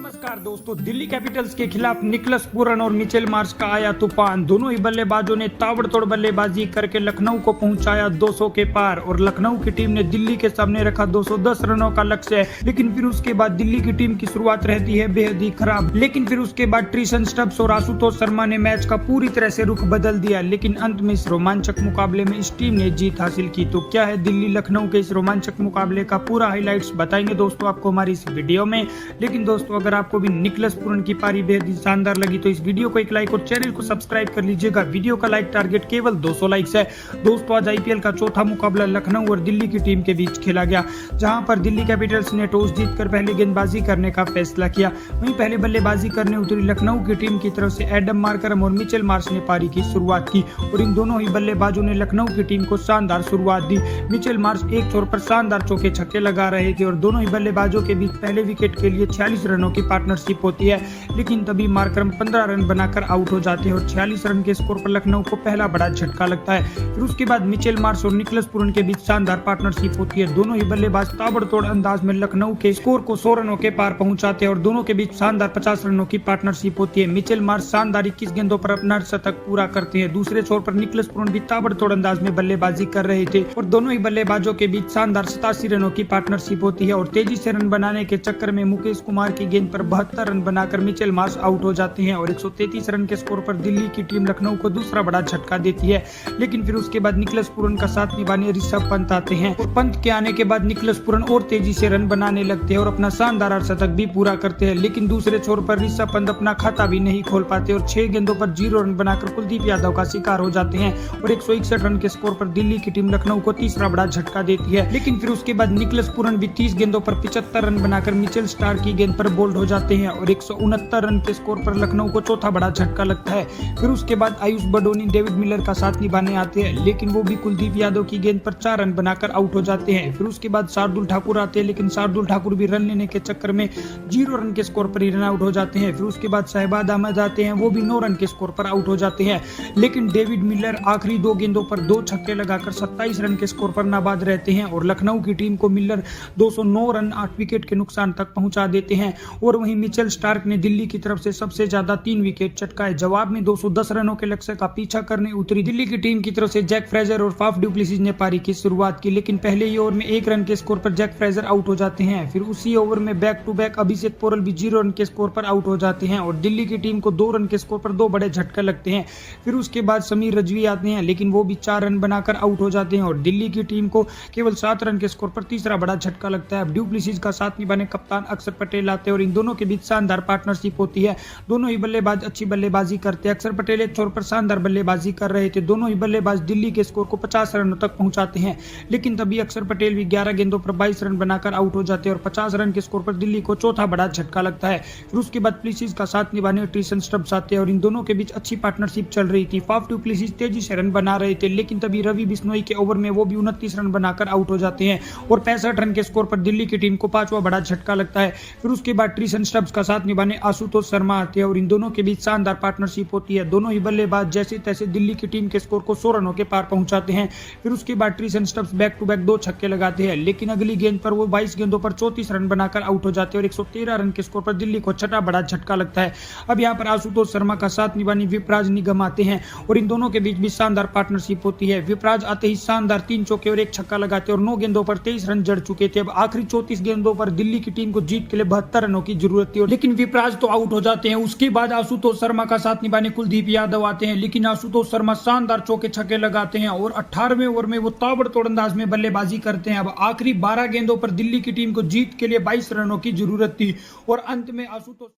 नमस्कार दोस्तों, दिल्ली कैपिटल्स के खिलाफ निकलस पूरन और मिचेल मार्श का आया तूफान। दोनों ही बल्लेबाजों ने ताबड़तोड़ बल्लेबाजी करके लखनऊ को पहुंचाया 200 के पार और लखनऊ की टीम ने दिल्ली के सामने रखा 210 रनों का लक्ष्य। लेकिन फिर उसके बाद दिल्ली की टीम की शुरुआत रहती है बेहद ही खराब। लेकिन फिर उसके बाद ट्रीसन स्टब्स और आशुतोष शर्मा ने मैच का पूरी तरह से रुख बदल दिया। लेकिन अंत में इस रोमांचक मुकाबले में इस टीम ने जीत हासिल की। तो क्या है दिल्ली लखनऊ के इस रोमांचक मुकाबले का पूरा हाईलाइट्स बताएंगे दोस्तों आपको हमारी इस वीडियो में। लेकिन दोस्तों अगर आपको भी निकलस पूरन की पारी बेहद ही शानदार लगी तो इस वीडियो को एक लाइक और चैनल को सब्सक्राइब कर लीजिएगा। वीडियो का लाइक टारगेट केवल 200 लाइक्स है। दोस्तों आज आईपीएल का चौथा मुकाबला लखनऊ और दिल्ली की टीम के बीच खेला गया, जहां पर दिल्ली कैपिटल्स ने टॉस जीतकर पहले गेंदबाजी करने का फैसला किया। वहीं पहले बल्लेबाजी करने उतरी लखनऊ की टीम की तरफ से एडम मार्करम और मिचेल मार्श ने पारी की शुरुआत की और इन दोनों ही बल्लेबाजों ने लखनऊ की टीम को शानदार शुरुआत दी। मिचेल मार्श एक छोर पर शानदार चौके छक्के लगा रहे थे और दोनों ही बल्लेबाजों के बीच पहले विकेट के लिए 46 रनों की पार्टनरशिप होती है। लेकिन तभी मार्करम 15 रन बनाकर आउट हो जाते हैं और 46 रन के स्कोर पर लखनऊ को पहला बड़ा झटका लगता है। फिर उसके बाद मिचेल मार्श और निकलस पूरन के बीच शानदार पार्टनरशिप होती है। दोनों ही बल्लेबाज ताबड़तोड़ अंदाज में लखनऊ के स्कोर को 100 रनों के पार पहुंचाते हैं और दोनों के बीच शानदार 50 रनों की पार्टनरशिप होती है। मिचेल मार्श शानदार 21 गेंदों पर अपना शतक पूरा करते हैं। दूसरे छोर पर निकलस पूरन भी ताबड़तोड़ अंदाज में बल्लेबाजी कर रहे थे और दोनों ही बल्लेबाजों के बीच शानदार 87 रनों की पार्टनरशिप होती है और तेजी से रन बनाने के चक्कर में मुकेश कुमार की गेंद पर 72 रन बनाकर मिचेल मार्श आउट हो जाते हैं और 133 रन के स्कोर पर दिल्ली की टीम लखनऊ को दूसरा बड़ा झटका देती है। लेकिन फिर उसके बाद निकलस पूरन का साथ निभाने ऋषभ पंत आते हैं और पंत के आने के बाद निकलस पूरन और तेजी से रन बनाने लगते हैं और अपना शानदार शतक भी पूरा करते हैं। लेकिन दूसरे छोर पर ऋषभ पंत अपना खाता भी नहीं खोल पाते और 6 गेंदों पर 0 रन बनाकर कुलदीप यादव का शिकार हो जाते हैं और 161 रन के स्कोर पर दिल्ली की टीम लखनऊ को तीसरा बड़ा झटका देती है। लेकिन फिर उसके बाद निकलस पूरन भी 30 गेंदों पर 75 रन बनाकर मिचेल स्टार्क की गेंद पर बोल्ड हो जाते हैं और 169 रन के स्कोर पर लखनऊ को चौथा बड़ा झटका लगता है। फिर उसके बाद आयुष बडोनी डेविड मिलर का साथ निभाने आते हैं, लेकिन वो भी कुलदीप यादव की गेंद पर 4 रन बनाकर आउट हो जाते हैं। फिर उसके बाद शार्दुल ठाकुर आते हैं, लेकिन शार्दुल ठाकुर भी रन लेने के चक्कर में 0 रन के स्कोर पर ही रन आउट हो जाते हैं। फिर उसके बाद शहबाज अहमद आते हैं, वो भी 9 रन के स्कोर पर आउट हो जाते हैं। लेकिन डेविड मिलर आखिरी 2 गेंदों पर 2 छक्के लगाकर 27 रन के स्कोर पर नाबाद रहते हैं और लखनऊ की टीम को मिलर 209 रन 8 विकेट के नुकसान तक पहुंचा देते हैं। और वहीं मिचेल स्टार्क ने दिल्ली की तरफ से सबसे ज्यादा 3 विकेट चटकाए। जवाब में 210 रनों के लक्ष्य का पीछा करने उतरी दिल्ली की टीम की तरफ से जैक फ्रेजर और फाफ डु प्लेसिस ने पारी की शुरुआत की। लेकिन पहले ही ओवर में 1 रन के स्कोर पर जैक फ्रेजर आउट हो जाते हैं। फिर उसी ओवर में बैक टू बैक अभिषेक पोरल भी 0 रन के स्कोर पर आउट हो जाते हैं और दिल्ली की टीम को 2 रन के स्कोर पर 2 बड़े झटके लगते हैं। फिर उसके बाद समीर रजवी आते हैं, लेकिन वो भी 4 रन बनाकर आउट हो जाते हैं और दिल्ली की टीम को केवल 7 रन के स्कोर पर तीसरा बड़ा झटका लगता है। डु प्लेसिस का साथ निभाने कप्तान अक्षर पटेल आते हैं और इन दोनों के बीच शानदार पार्टनरशिप होती है। दोनों ही बल्लेबाज अच्छी बल्लेबाजी करते हैं। अक्षर पटेल एक छोर पर शानदार बल्लेबाजी कर रहे थे। दोनों ही बल्लेबाज दिल्ली के स्कोर को 50 रनों तक पहुंचाते हैं। लेकिन तभी अक्षर पटेल भी 11 गेंदों पर 22 रन बनाकर आउट हो जाते हैं और 50 रन के स्कोर पर दिल्ली को चौथा बड़ा झटका लगता है। फिर उसके बाद प्लेसिस का साथ निभाने ट्रीसन स्टब्स आते हैं और इन दोनों के बीच अच्छी पार्टनरशिप चल रही थी। फाफ डु प्लेसिस तेजी से रन बना रहे थे, लेकिन तभी रवि बिश्नोई के ओवर में वो भी 29 रन बनाकर आउट हो जाते हैं और 65 रन के स्कोर पर दिल्ली की टीम को 5वां बड़ा झटका लगता है। फिर उसके बाद ट्रीसन स्टब्स का साथ निभाने आशुतोष शर्मा आते हैं और इन दोनों के बीच शानदार पार्टनरशिप होती है। दोनों ही बल्लेबाज जैसे तैसे दिल्ली की टीम के स्कोर को 100 रनों के पार पहुंचाते हैं। फिर उसके बाद ट्रीसन स्टब्स बैक टू बैक 2 छक्के लगाते हैं, लेकिन अगली गेंद पर वो 22 गेंदों पर 34 रन बनाकर आउट हो जाते हैं और 113 रन के स्कोर पर दिल्ली को छठा बड़ा झटका लगता है। अब यहाँ पर आशुतोष शर्मा का साथ निभाने विपराज निगम आते हैं और इन दोनों के बीच भी शानदार पार्टनरशिप होती है। विपराज आते ही शानदार 3 चौके और 1 छक्का लगाते हैं और 9 गेंदों पर 23 रन जड़ चुके थे। अब आखिरी 34 गेंदों पर दिल्ली की टीम को जीत के लिए 72 रनों की जरूरत थी, लेकिन विपराज तो आउट हो जाते हैं। उसके बाद आशुतोष शर्मा का साथ निभाने कुलदीप यादव आते हैं, लेकिन आशुतोष शर्मा शानदार चौके छक्के लगाते हैं और 18वें ओवर में वो ताबड़तोड़ अंदाज में बल्लेबाजी करते हैं। अब आखिरी 12 गेंदों पर दिल्ली की टीम को जीत के लिए 22 रनों की जरूरत थी और अंत में आशुतोष